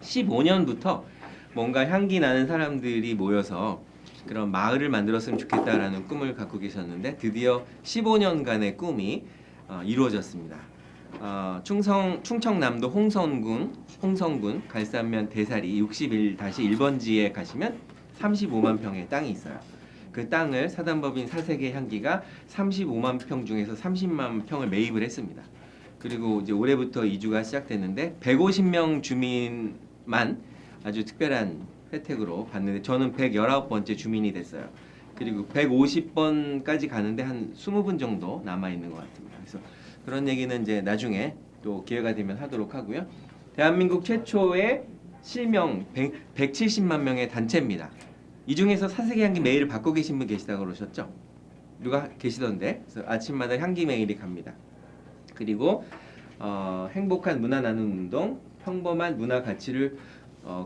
15년부터 뭔가 향기 나는 사람들이 모여서 그런 마을을 만들었으면 좋겠다라는 꿈을 갖고 계셨는데 드디어 15년간의 꿈이 이루어졌습니다. 충청남도 홍성군 갈산면 대사리 61-1번지에 가시면 35만 평의 땅이 있어요. 그 땅을 사단법인 사색의 향기가 35만 평 중에서 30만 평을 매입을 했습니다. 그리고 이제 올해부터 이주가 시작됐는데 150명 주민만 아주 특별한 혜택으로 받는데 저는 119번째 주민이 됐어요. 그리고 150번까지 가는데 한 20분 정도 남아 있는 것 같습니다. 그래서 그런 얘기는 이제 나중에 또 기회가 되면 하도록 하고요. 대한민국 최초의 실명 170만 명의 단체입니다. 이 중에서 사색의 향기 메일을 받고 계신 분 계시다고 그러셨죠? 누가 계시던데. 그래서 아침마다 향기 메일이 갑니다. 그리고 행복한 문화 나눔 운동, 평범한 문화 가치를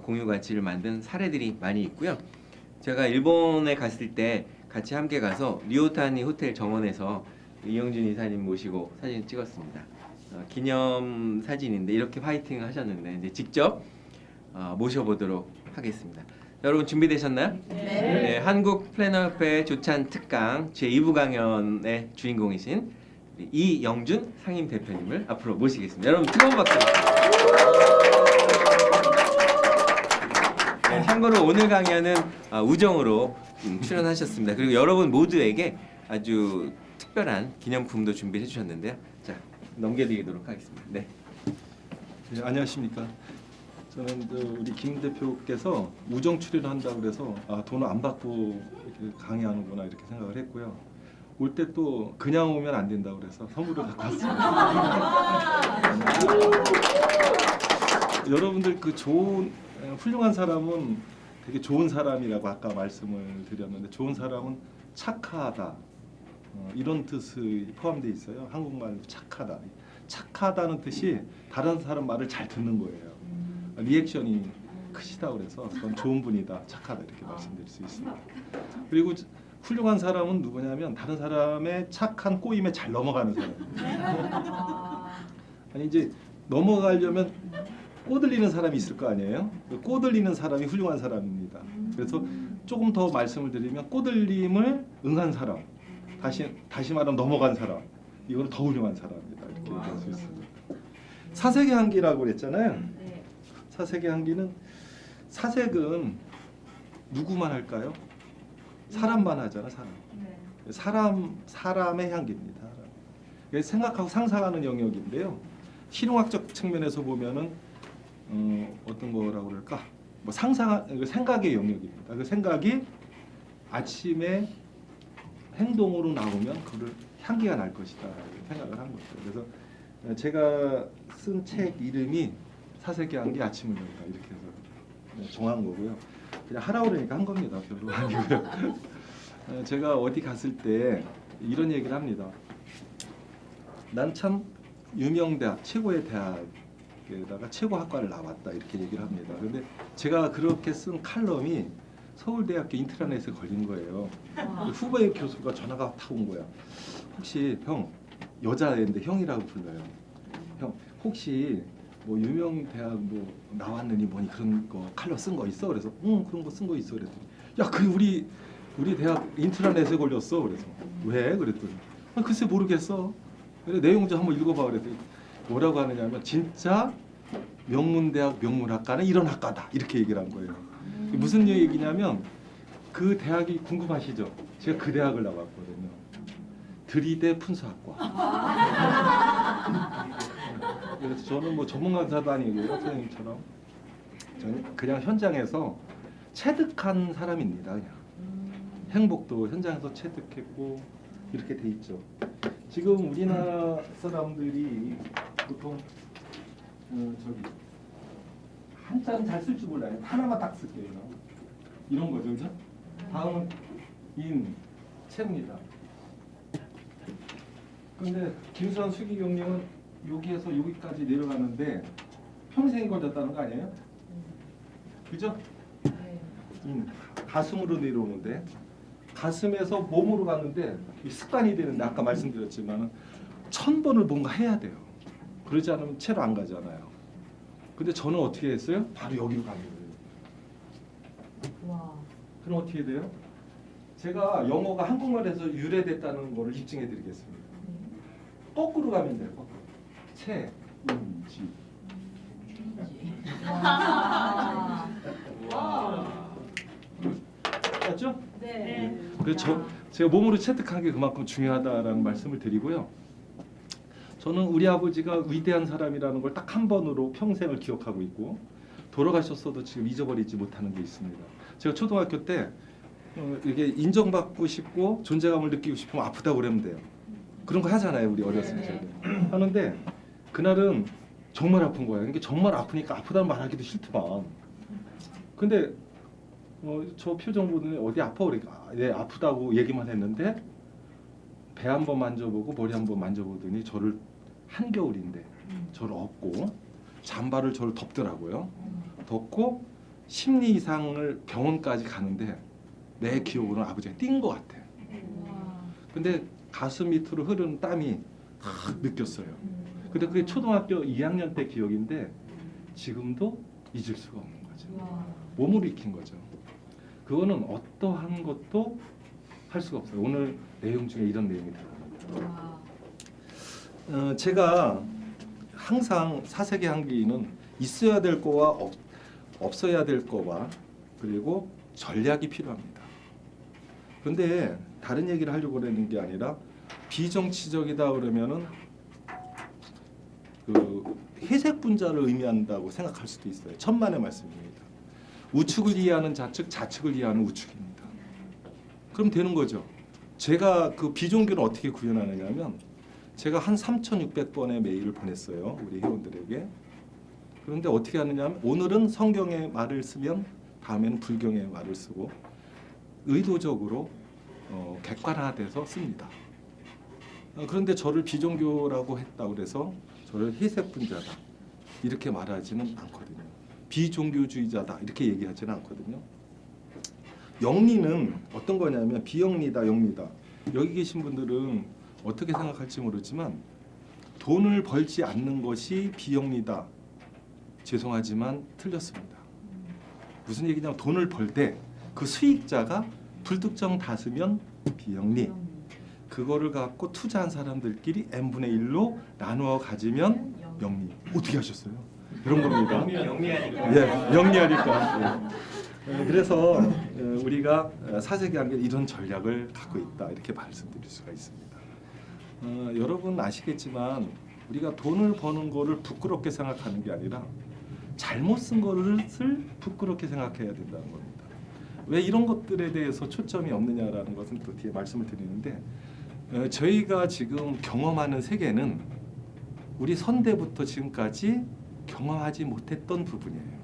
공유 가치를 만든 사례들이 많이 있고요. 제가 일본에 갔을 때 같이 함께 가서 리오타니 호텔 정원에서 이영준 이사님 모시고 사진 찍었습니다. 기념 사진인데 이렇게 화이팅 하셨는데 이제 직접 모셔보도록 하겠습니다. 여러분 준비되셨나요? 네. 한국 플래너협회 조찬 특강 제2부 강연의 주인공이신 이영준 상임 대표님을 앞으로 모시겠습니다. 여러분 뜨거운 박수. 네, 참고로 오늘 강연은 우정으로 출연하셨습니다. 그리고 여러분 모두에게 아주 특별한 기념품도 준비해 주셨는데요. 자, 넘겨드리도록 하겠습니다. 네. 네, 안녕하십니까. 저는 우리 김 대표께서 우정 출연한다고 그래서 돈을 안 받고 이렇게 강의하는구나 이렇게 생각을 했고요. 올 때 또 그냥 오면 안 된다고 그래서 선물을 갖고 왔습니다. 여러분들 그 좋은 훌륭한 사람은 되게 좋은 사람이라고 아까 말씀을 드렸는데 좋은 사람은 착하다 이런 뜻이 포함되어 있어요. 한국말로 착하다. 착하다는 뜻이 다른 사람 말을 잘 듣는 거예요. 리액션이 크시다 그래서 그건 좋은 분이다, 착하다 이렇게 말씀드릴 수 있습니다. 그리고 훌륭한 사람은 누구냐면 다른 사람의 착한 꼬임에 잘 넘어가는 사람입니다. 아니 이제 넘어가려면 꼬들리는 사람이 있을 거 아니에요? 꼬들리는 사람이 훌륭한 사람입니다. 그래서 조금 더 말씀을 드리면 꼬들림을 응한 사람, 다시 말하면 넘어간 사람, 이거는 더 훌륭한 사람입니다. 이렇게 얘기할 수 있습니다. 사색의 향기라고 그랬잖아요. 사색의 향기는 사색은 누구만 할까요? 사람만 하잖아, 사람. 사람의 향기입니다. 생각하고 상상하는 영역인데요. 실용학적 측면에서 보면은 어떤 거라고 그럴까? 뭐 생각의 영역입니다. 그 생각이 아침에 행동으로 나오면 그걸 향기가 날 것이다 생각을 한 거죠. 그래서 제가 쓴 책 이름이 사색의 향기 아침을 열다 이렇게 해서 정한 거고요. 그냥 하라고 그러니까 한 겁니다. 별로 아니고요. 제가 어디 갔을 때 이런 얘기를 합니다. 난 참 유명 대학, 최고의 대학에다가 최고 학과를 나왔다 이렇게 얘기를 합니다. 근데 제가 그렇게 쓴 칼럼이 서울대학교 인트라넷에 걸린 거예요. 후배 교수가 전화가 탁 온 거야. 혹시 형, 여자애인데 형이라고 불러요. 형, 혹시 뭐 유명 대학 뭐 나왔느니 뭐니 그런 거 칼럼 쓴 거 있어? 그래서 그런 거 쓴 거 있어. 그랬더니 야, 그 우리 대학 인트라넷에 걸렸어. 그래서 왜? 그랬더니 글쎄 모르겠어. 그래 내용 좀 한번 읽어봐. 그랬더니 뭐라고 하느냐면 진짜 명문대학 명문학과는 이런 학과다 이렇게 얘기를 한 거예요. 무슨 얘기냐면 그 대학이 궁금하시죠? 제가 그 대학을 나왔거든요. 들이대 분수학과. 그래서 저는 뭐 전문 강사도 아니고요, 선생님처럼 저는 그냥 현장에서 체득한 사람입니다. 그냥 행복도 현장에서 체득했고 이렇게 돼 있죠. 지금 우리나라 사람들이 보통 저기 한자는 잘 쓸 줄 몰라요. 하나만 딱 쓸게요. 이런 거죠, 그죠? 다음은 인, 채입니다. 근데 김수환 수기경님은 여기에서 여기까지 내려가는데 평생 걸렸다는 거 아니에요? 그죠? 인, 가슴으로 내려오는데 가슴에서 몸으로 갔는데 습관이 되는데 아까 말씀드렸지만 1000번을 뭔가 해야 돼요. 그러지 않으면 채로 안 가잖아요. 근데 저는 어떻게 했어요? 바로 여기로 가는 거예요. 와. 그럼 어떻게 돼요? 제가 영어가 한국말에서 유래됐다는 거를 입증해 드리겠습니다. 거꾸로 가면 돼요. 거꾸로. 채운지. 와. 맞죠? 네. 그래서 제가 몸으로 체득한 게 그만큼 중요하다라는 말씀을 드리고요. 저는 우리 아버지가 위대한 사람이라는 걸 딱 한 번으로 평생을 기억하고 있고 돌아가셨어도 지금 잊어버리지 못하는 게 있습니다. 제가 초등학교 때 이게 인정받고 싶고 존재감을 느끼고 싶으면 아프다고 그러면 돼요. 그런 거 하잖아요, 우리 어렸을 때. 하는데 그날은 정말 아픈 거예요. 이게 정말 아프니까 아프다는 말하기도 싫더만. 근데 저 표정 보더니 어디 아파 그러니까 네 아프다고 얘기만 했는데 배 한번 만져보고 머리 한번 만져보더니 저를 한겨울인데 저를 업고 잠바를 저를 덮더라고요. 덮고 심리 이상을 병원까지 가는데 내 기억으로는 아버지가 뛴 것 같아. 근데 가슴 밑으로 흐르는 땀이 딱 느꼈어요. 근데 그게 초등학교 2학년 때 기억인데 지금도 잊을 수가 없는 거죠. 몸으로 익힌 거죠. 그거는 어떠한 것도 할 수가 없어요. 오늘 내용 중에 이런 내용이 들어갑니다. 제가 항상 사색의 향기는 있어야 될 거와 없어야 될 거와 그리고 전략이 필요합니다. 그런데 다른 얘기를 하려고 그러는 게 아니라 비정치적이다 그러면은 그 회색 분자를 의미한다고 생각할 수도 있어요. 천만의 말씀입니다. 우측을 이해하는 좌측, 좌측을 이해하는 우측입니다. 그럼 되는 거죠. 제가 그 비종교를 어떻게 구현하느냐면 제가 한 3,600번의 메일을 보냈어요. 우리 회원들에게. 그런데 어떻게 하느냐면 오늘은 성경의 말을 쓰면 다음에는 불경의 말을 쓰고 의도적으로 객관화돼서 씁니다. 그런데 저를 비종교라고 했다고 그래서 저를 회색 분자다 이렇게 말하지는 않거든요. 비종교주의자다 이렇게 얘기하지는 않거든요. 영리는 어떤 거냐면 비영리다 영리다. 여기 계신 분들은 어떻게 생각할지 모르지만 돈을 벌지 않는 것이 비영리다. 죄송하지만 틀렸습니다. 무슨 얘기냐면 돈을 벌 때 그 수익자가 불특정 다수면 비영리. 그거를 갖고 투자한 사람들끼리 n분의 1로 나누어 가지면 영리. 어떻게 하셨어요? 이런 겁니다. 영리하니까. 예, 영리하니까. 예. 그래서 우리가 사색의 한계 이런 전략을 갖고 있다 이렇게 말씀드릴 수가 있습니다. 여러분 아시겠지만 우리가 돈을 버는 거를 부끄럽게 생각하는 게 아니라 잘못 쓴 것을 부끄럽게 생각해야 된다는 겁니다. 왜 이런 것들에 대해서 초점이 없느냐라는 것은 또 뒤에 말씀을 드리는데 저희가 지금 경험하는 세계는 우리 선대부터 지금까지 경험하지 못했던 부분이에요.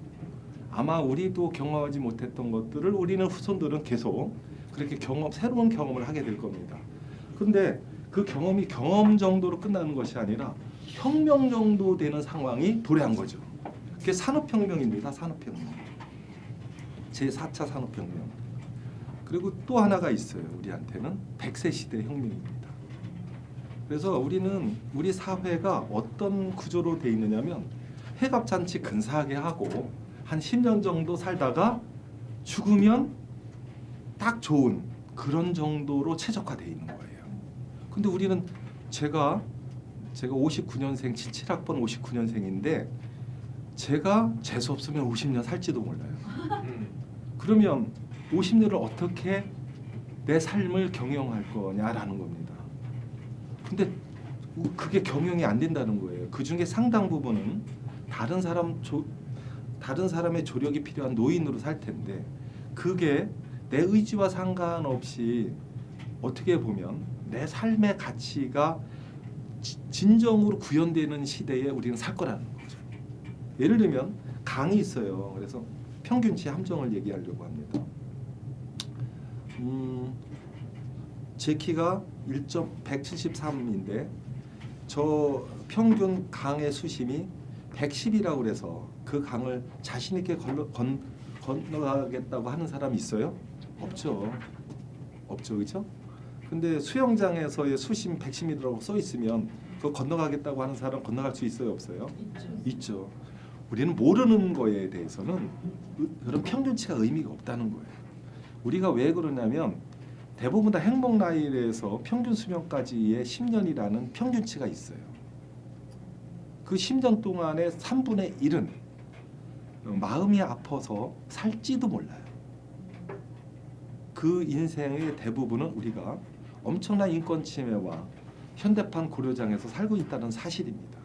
아마 우리도 경험하지 못했던 것들을 우리는 후손들은 계속 그렇게 새로운 경험을 하게 될 겁니다. 그런데 그 경험이 경험 정도로 끝나는 것이 아니라 혁명 정도 되는 상황이 도래한 거죠. 그게 산업혁명입니다. 산업혁명. 제4차 산업혁명. 그리고 또 하나가 있어요. 우리한테는 100세 시대 혁명입니다. 그래서 우리 사회가 어떤 구조로 돼 있느냐면 회갑잔치 근사하게 하고 한 10년 정도 살다가 죽으면 딱 좋은 그런 정도로 최적화되어 있는 거예요. 근데 우리는 제가 59년생 77학번 59년생인데 제가 재수 없으면 50년 살지도 몰라요. 그러면 50년을 어떻게 내 삶을 경영할 거냐라는 겁니다. 근데 그게 경영이 안 된다는 거예요. 그 중에 상당 부분은 다른 사람의 조력이 필요한 노인으로 살 텐데 그게 내 의지와 상관없이 어떻게 보면 내 삶의 가치가 진정으로 구현되는 시대에 우리는 살 거라는 거죠. 예를 들면 강이 있어요. 그래서 평균치 함정을 얘기하려고 합니다. 제 키가 173인데 저 평균 강의 수심이 110이라고 그래서 그 강을 자신 있게 건너가겠다고 하는 사람이 있어요? 없죠. 없죠. 그렇죠? 근데 수영장에서의 수심 110m라고 써 있으면 그거 건너가겠다고 하는 사람 건너갈 수 있어요, 없어요? 있죠. 우리는 모르는 거에 대해서는 그런 평균치가 의미가 없다는 거예요. 우리가 왜 그러냐면 대부분 다 행복 나이에서 평균 수명까지의 10년이라는 평균치가 있어요. 그 10년 동안의 3분의 1은 마음이 아파서 살지도 몰라요. 그 인생의 대부분은 우리가 엄청난 인권 침해와 현대판 고려장에서 살고 있다는 사실입니다.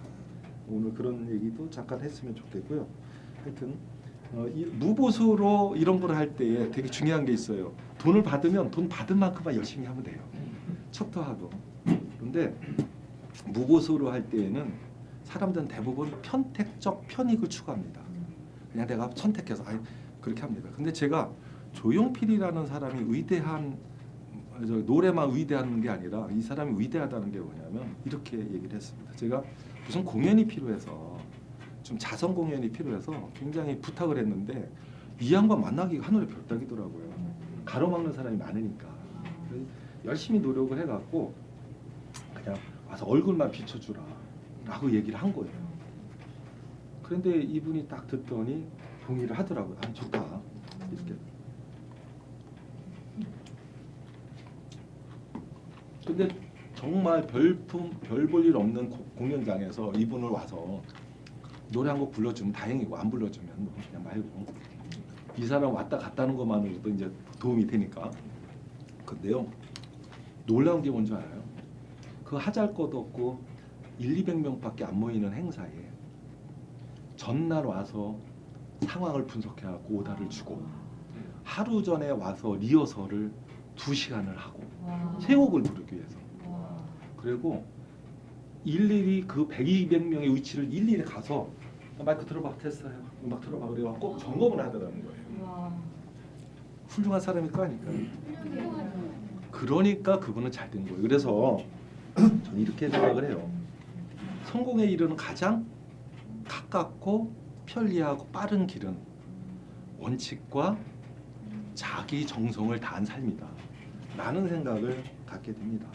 오늘 그런 얘기도 잠깐 했으면 좋겠고요. 하여튼 무보수로 이런 걸 할 때에 되게 중요한 게 있어요. 돈을 받으면 돈 받은 만큼만 열심히 하면 돼요. 척도하고. 그런데 무보수로 할 때에는 사람들은 대부분 편택적 편익을 추구합니다. 그냥 내가 선택해서 그렇게 합니다. 근데 제가 조용필이라는 사람이 위대한 노래만 위대한 게 아니라 이 사람이 위대하다는 게 뭐냐면 이렇게 얘기를 했습니다. 제가 무슨 공연이 필요해서 좀 자선 공연이 필요해서 굉장히 부탁을 했는데 이 양반 만나기가 하늘의 별따기더라고요. 가로막는 사람이 많으니까 열심히 노력을 해갖고 그냥 와서 얼굴만 비춰주라 라고 얘기를 한 거예요. 그런데 이분이 딱 듣더니 동의를 하더라고요. 아, 좋다 이렇게. 근데 정말 별 볼 일 없는 공연장에서 이분을 와서 노래 한 곡 불러주면 다행이고 안 불러주면 뭐 그냥 말고 이 사람 왔다 갔다는 것만으로도 이제 도움이 되니까. 근데요 놀라운 게 뭔지 알아요? 그 하잘것없고 200명밖에 안 모이는 행사에 전날 와서 상황을 분석해갖고 오다를 주고 하루 전에 와서 리허설을 2시간을 하고 세 곡을 부르기 위해서. 그리고 일일이 그 200명의 위치를 일일이 가서 마이크 들어봐 됐어요. 음악 들어봐 그래요. 꼭 점검을 하더라는 거예요. 훌륭한 사람일 거 아닐까요? 그러니까 그분은 잘 된 거예요. 그래서 저는 이렇게 생각을 해요. 성공에 이르는 가장 가깝고 편리하고 빠른 길은 원칙과 자기 정성을 다한 삶이다 라는 생각을 갖게 됩니다.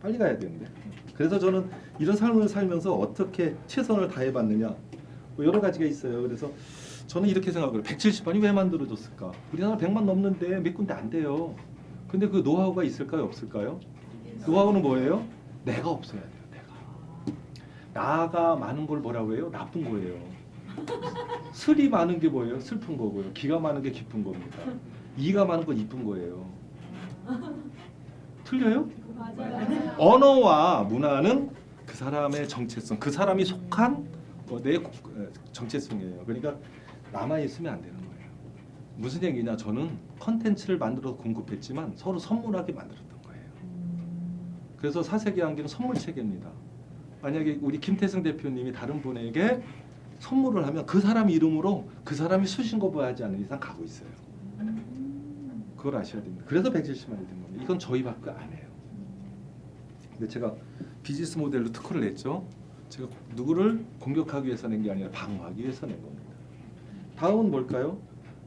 빨리 가야 되는데. 그래서 저는 이런 삶을 살면서 어떻게 최선을 다해봤느냐 뭐 여러 가지가 있어요. 그래서 저는 이렇게 생각을 해요. 170만이 왜 만들어졌을까? 우리나라 100만 넘는데 몇 군데 안 돼요. 근데 그 노하우가 있을까요? 없을까요? 노하우는 뭐예요? 내가 없어야 돼요. 나가 많은 걸 뭐라고 해요? 나쁜 거예요. 슬이 많은 게 뭐예요? 슬픈 거고요. 기가 많은 게 기쁜 겁니다. 이가 많은 건 이쁜 거예요. 틀려요? 맞아요. 언어와 문화는 그 사람의 정체성, 그 사람이 속한 내 정체성이에요. 그러니까 나만 있으면 안 되는 거예요. 무슨 얘기냐? 저는 컨텐츠를 만들어서 공급했지만 서로 선물하게 만들었던 거예요. 그래서 사세계 한계는 선물 체계입니다. 만약에 우리 김태승 대표님이 다른 분에게 선물을 하면 그 사람 이름으로 그 사람이 수신거부하지 않는 이상 가고 있어요. 그걸 아셔야 됩니다. 그래서 170만이 된 겁니다. 이건 저희밖에 안 해요. 근데 제가 비즈니스 모델로 특허를 냈죠. 제가 누구를 공격하기 위해서 낸 게 아니라 방어하기 위해서 낸 겁니다. 다음은 뭘까요?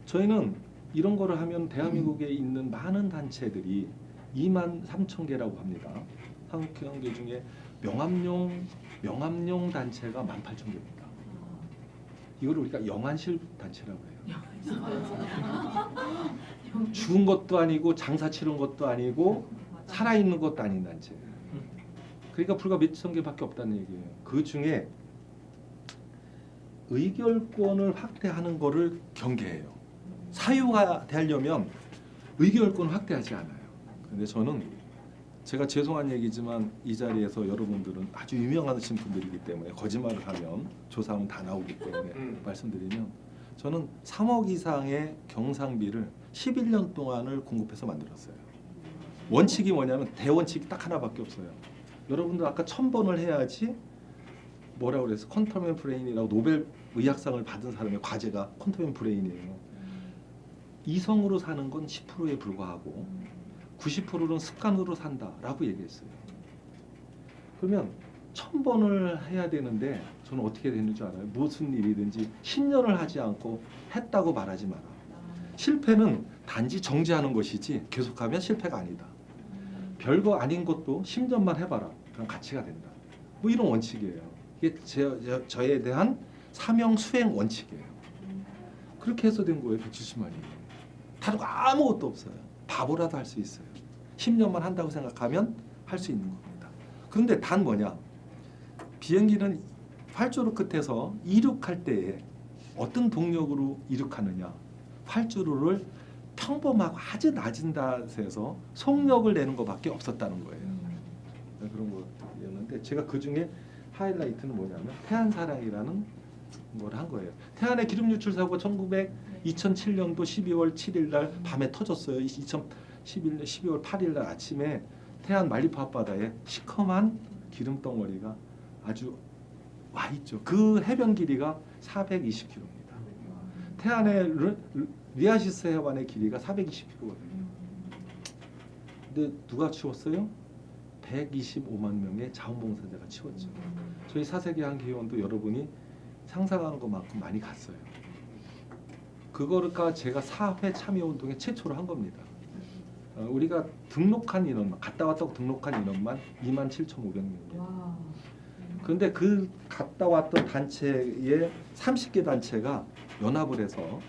저희는 이런 거를 하면 대한민국에 있는 많은 단체들이 23,000개라고 합니다. 한국 경제 중에 명함용 단체가 18,000개입니다. 이걸 우리가 영안실 단체라고 해요. 죽은 것도 아니고 장사 치른 것도 아니고 살아있는 것도 아닌 단체. 그러니까 불과 몇천 개밖에 없다는 얘기예요. 그 중에 의결권을 확대하는 거를 경계해요. 사유화되려면 의결권을 확대하지 않아요. 근데 저는 제가 죄송한 얘기지만 이 자리에서 여러분들은 아주 유명하신 분들이기 때문에 거짓말을 하면 조사하면 다 나오기 때문에 말씀드리면 저는 3억 이상의 경상비를 11년 동안을 공급해서 만들었어요. 원칙이 뭐냐면 대원칙이 딱 하나밖에 없어요. 여러분들 아까 1000번을 해야지 뭐라고 그래서 퀀텀 앤 브레인이라고 노벨 의학상을 받은 사람의 과제가 퀀텀 앤 브레인이에요. 이성으로 사는 건 10%에 불과하고 90%는 습관으로 산다라고 얘기했어요. 그러면 1000번을 해야 되는데 저는 어떻게 되는 줄 알아요? 무슨 일이든지 10년을 하지 않고 했다고 말하지 마라. 실패는 단지 정지하는 것이지 계속하면 실패가 아니다. 별거 아닌 것도 10년만 해봐라. 그럼 가치가 된다. 뭐 이런 원칙이에요. 이게 저에 대한 사명 수행 원칙이에요. 그렇게 해서 된 거예요. 170만이. 다른 거 아무것도 없어요. 바보라도 할 수 있어요. 10년만 한다고 생각하면 할 수 있는 겁니다. 그런데 단 뭐냐? 비행기는 활주로 끝에서 이륙할 때에 어떤 동력으로 이륙하느냐? 활주로를 평범하고 아주 낮은 닷에서 속력을 내는 것밖에 없었다는 거예요. 그런 거였는데 제가 그 중에 하이라이트는 뭐냐면 태안사랑이라는 걸 한 거예요. 태안의 기름 유출 사고가 2007년도 12월 7일 날 밤에 터졌어요. 2011년 12월 8일 날 아침에 태안 말리포 앞바다에 시커먼 기름 덩어리가 아주 와 있죠. 그 해변 길이가 420km입니다. 태안의 리아시스 해관의 길이가 420km거든요. 근데 누가 치웠어요? 125만 명의 자원봉사자가 치웠죠. 저희 사세계 한기원도 여러분이 상상하는 것만큼 많이 갔어요. 그거가 제가 4회 참여운동에 최초로 한 겁니다. 우리가 등록한 인원만, 갔다 왔다고 등록한 인원만 27,500명. 와. 그런데 그 갔다 왔던 단체의 30개 단체가 연합을 해서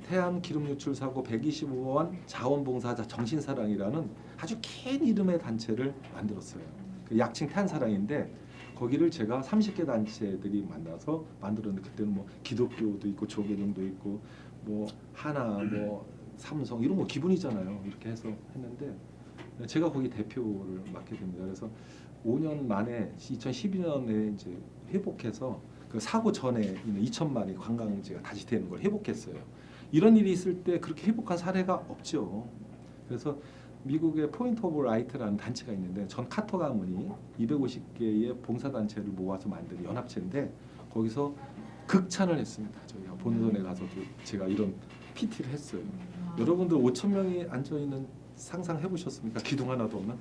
태안 기름 유출 사고 125만 자원봉사자 정신사랑이라는 아주 긴 이름의 단체를 만들었어요. 그 약칭 태안사랑인데 거기를 제가 30개 단체들이 만나서 만들었는데 그때는 뭐 기독교도 있고 조계종도 있고 뭐 하나 뭐 삼성 이런 거 기본이잖아요. 이렇게 해서 했는데 제가 거기 대표를 맡게 됩니다. 그래서 5년 만에 2012년에 이제 회복해서 그 사고 전에 있는 2천만이 관광지가 다시 되는 걸 회복했어요. 이런 일이 있을 때 그렇게 회복한 사례가 없죠. 그래서 미국의 포인트 오브 라이트라는 단체가 있는데 전 카터 가문이 250개의 봉사단체를 모아서 만든 연합체인데 거기서 극찬을 했습니다. 저희가 본선에 가서도 제가 이런 PT를 했어요. 여러분들 5천 명이 앉아 있는 상상해 보셨습니까? 기둥 하나도 없는?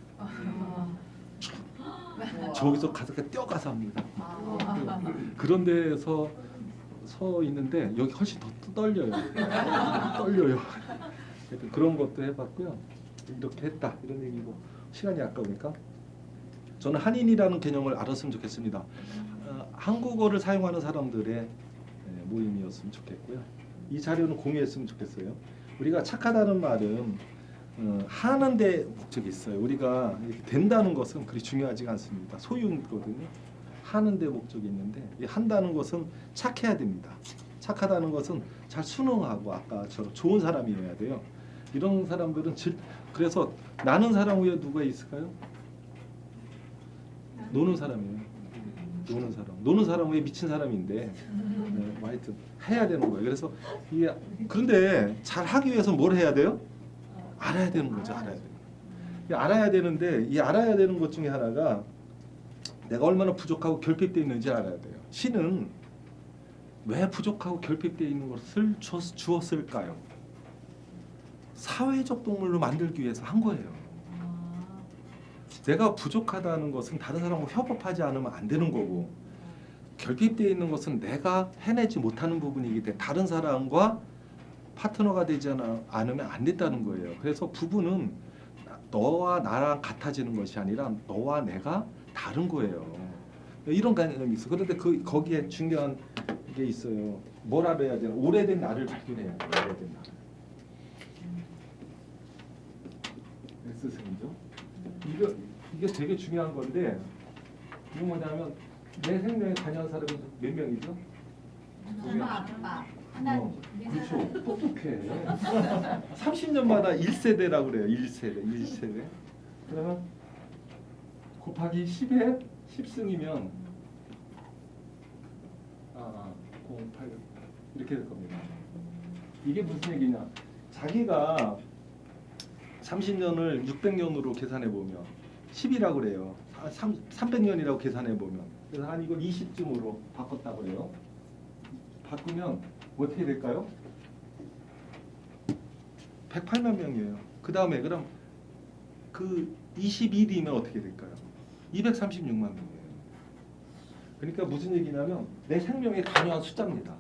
저기서 가서 뛰어가서 합니다. 그런 데서 서 있는데 여기 훨씬 더 떨려요. 떨려요. 하여튼 그런 것도 해봤고요. 이렇게 했다 이런 얘기고 시간이 아까우니까 저는 한인이라는 개념을 알았으면 좋겠습니다. 한국어를 사용하는 사람들의 모임이었으면 좋겠고요. 이 자료는 공유했으면 좋겠어요. 우리가 착하다는 말은 하는 데 목적이 있어요. 우리가 이렇게 된다는 것은 그리 중요하지가 않습니다. 소유거든요. 하는 데 목적이 있는데 이 한다는 것은 착해야 됩니다. 착하다는 것은 잘 순응하고 아까처럼 좋은 사람이어야 돼요. 이런 사람들은 그래서 나는 사람 위에 누가 있을까요? 노는 사람이에요. 노는 사람 위에 미친 사람인데 하여튼 해야 되는 거예요. 그래서 이게 그런데 잘 하기 위해서 뭘 해야 돼요? 알아야 되는 거죠. 알아야 되는 거. 알아야 되는데 이 알아야 되는 것 중에 하나가 내가 얼마나 부족하고 결핍되어 있는지 알아야 돼요. 신은 왜 부족하고 결핍되어 있는 것을 주었을까요? 사회적 동물로 만들기 위해서 한 거예요. 내가 부족하다는 것은 다른 사람과 협업하지 않으면 안 되는 거고 결핍되어 있는 것은 내가 해내지 못하는 부분이기 때문에 다른 사람과 파트너가 되지 않으면 안 된다는 거예요. 그래서 부부는 너와 나랑 같아지는 것이 아니라 너와 내가 다른 거예요. 이런 개념이 있어. 그런데 거기에 중요한 게 있어요. 뭘 알아야 되나? 오래된 나를 발견해야 돼. 오래된 나를. S승이죠. 이게 되게 중요한 건데 이게 뭐냐면 내 생명에 관여한 사람이 몇 명이죠? 그렇죠. 똑똑해. 30년마다 1세대라고 그래요. 1세대. 그러면 곱하기 10에 10승이면 08 이렇게 될 겁니다. 이게 무슨 얘기냐? 자기가 30년을 600년으로 계산해 보면 10이라고 그래요. 300년이라고 계산해 보면 그래서 한 이걸 20쯤으로 바꿨다 그래요. 바꾸면 어떻게 될까요? 108만 명이에요. 그 다음에 그럼 그 21이면 어떻게 될까요? 236만 명이에요. 그러니까 무슨 얘기냐면 내 생명에 관여한 숫자입니다.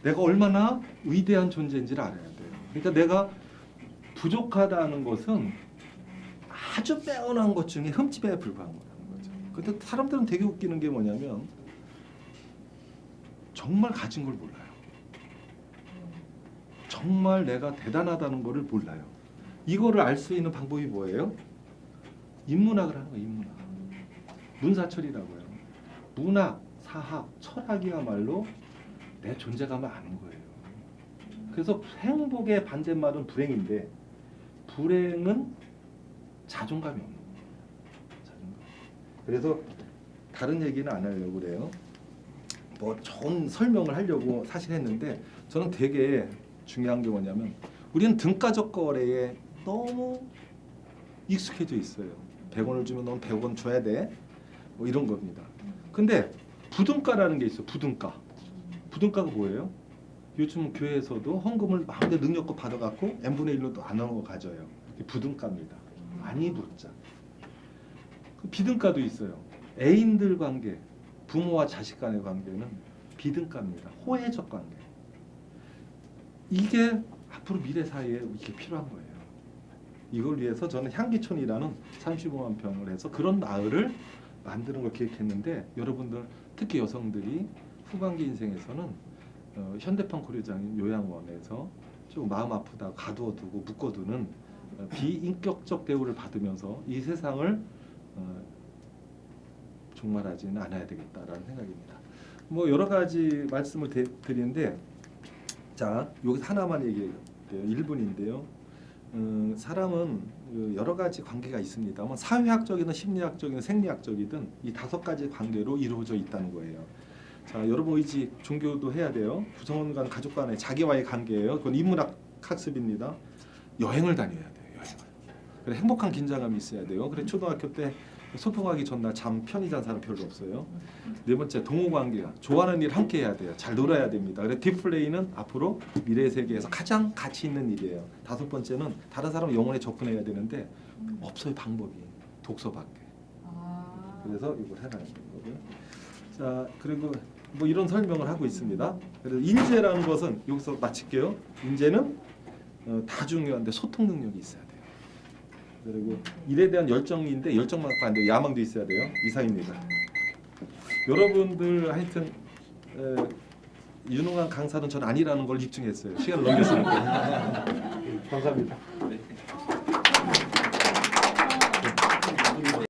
내가 얼마나 위대한 존재인지를 알아야 돼요. 그러니까 내가 부족하다는 것은 아주 빼어난 것 중에 흠집에 불과한 거라는 거죠. 근데 사람들은 되게 웃기는 게 뭐냐면 정말 가진 걸 몰라요. 정말 내가 대단하다는 거를 몰라요. 이거를 알 수 있는 방법이 뭐예요? 인문학을 하는 거예요. 인문학. 문사철이라고요. 문학, 사학, 철학이야말로 내 존재감을 아는 거예요. 그래서 행복의 반대말은 불행인데 불행은 자존감이 없는 거예요. 자존감. 그래서 다른 얘기는 안 하려고 그래요. 뭐 좋은 설명을 하려고 사실 했는데 저는 되게 중요한 게 뭐냐면 우리는 등가적 거래에 너무 익숙해져 있어요. 100원을 주면 넌 100원 줘야 돼. 뭐 이런 겁니다. 근데 부등가라는 게 있어요. 부등가. 부등가가 뭐예요? 요즘 교회에서도 헌금을 마음대로 능력껏 받아갖고 n분의 1로 안 나눠 가져요. 이게 부등가입니다. 많이 묻자. 비등가도 있어요. 애인들 관계, 부모와 자식 간의 관계는 비등가입니다. 호혜적 관계. 이게 앞으로 미래 사회에 이게 필요한 거예요. 이걸 위해서 저는 향기촌이라는 35만 평을 해서 그런 마을을 만드는 걸 계획했는데 여러분들 특히 여성들이 후반기 인생에서는 현대판 고려장인 요양원에서 좀 마음 아프다 가두어두고 묶어두는 비인격적 대우를 받으면서 이 세상을 종말하지는 않아야 되겠다라는 생각입니다. 뭐 여러 가지 말씀을 드리는데 자 여기서 하나만 얘기해요. 1분인데요. 사람은 여러 가지 관계가 있습니다만 사회학적이든 심리학적이든 생리학적이든 이 5가지 관계로 이루어져 있다는 거예요. 자 여러분 의지 종교도 해야 돼요. 구성원 간 가족 간의 자기와의 관계예요. 그건 인문학 학습입니다. 여행을 다녀야 돼요. 여행을. 그래 행복한 긴장감이 있어야 돼요. 그래 초등학교 때 소풍하기 전날 잠 편히 잔 사람 별로 없어요. 네 번째 동호 관계가 좋아하는 일 함께 해야 돼요. 잘 놀아야 됩니다. 그래 딥플레이는 앞으로 미래 세계에서 가장 가치 있는 일이에요. 5번째는 다른 사람 영혼에 접근해야 되는데 없어요 방법이 독서밖에. 그래서 이걸 해라는 거고요. 자 그리고 뭐 이런 설명을 하고 있습니다. 그래서 인재라는 것은 여기서 마칠게요. 인재는 다 중요한데 소통 능력이 있어야 돼요. 그리고 일에 대한 열정인데 열정만 갖고 안 돼요. 야망도 있어야 돼요. 이상입니다. 여러분들 하여튼 유능한 강사는 전 아니라는 걸 입증했어요. 시간을 넘겼으니까. 감사합니다.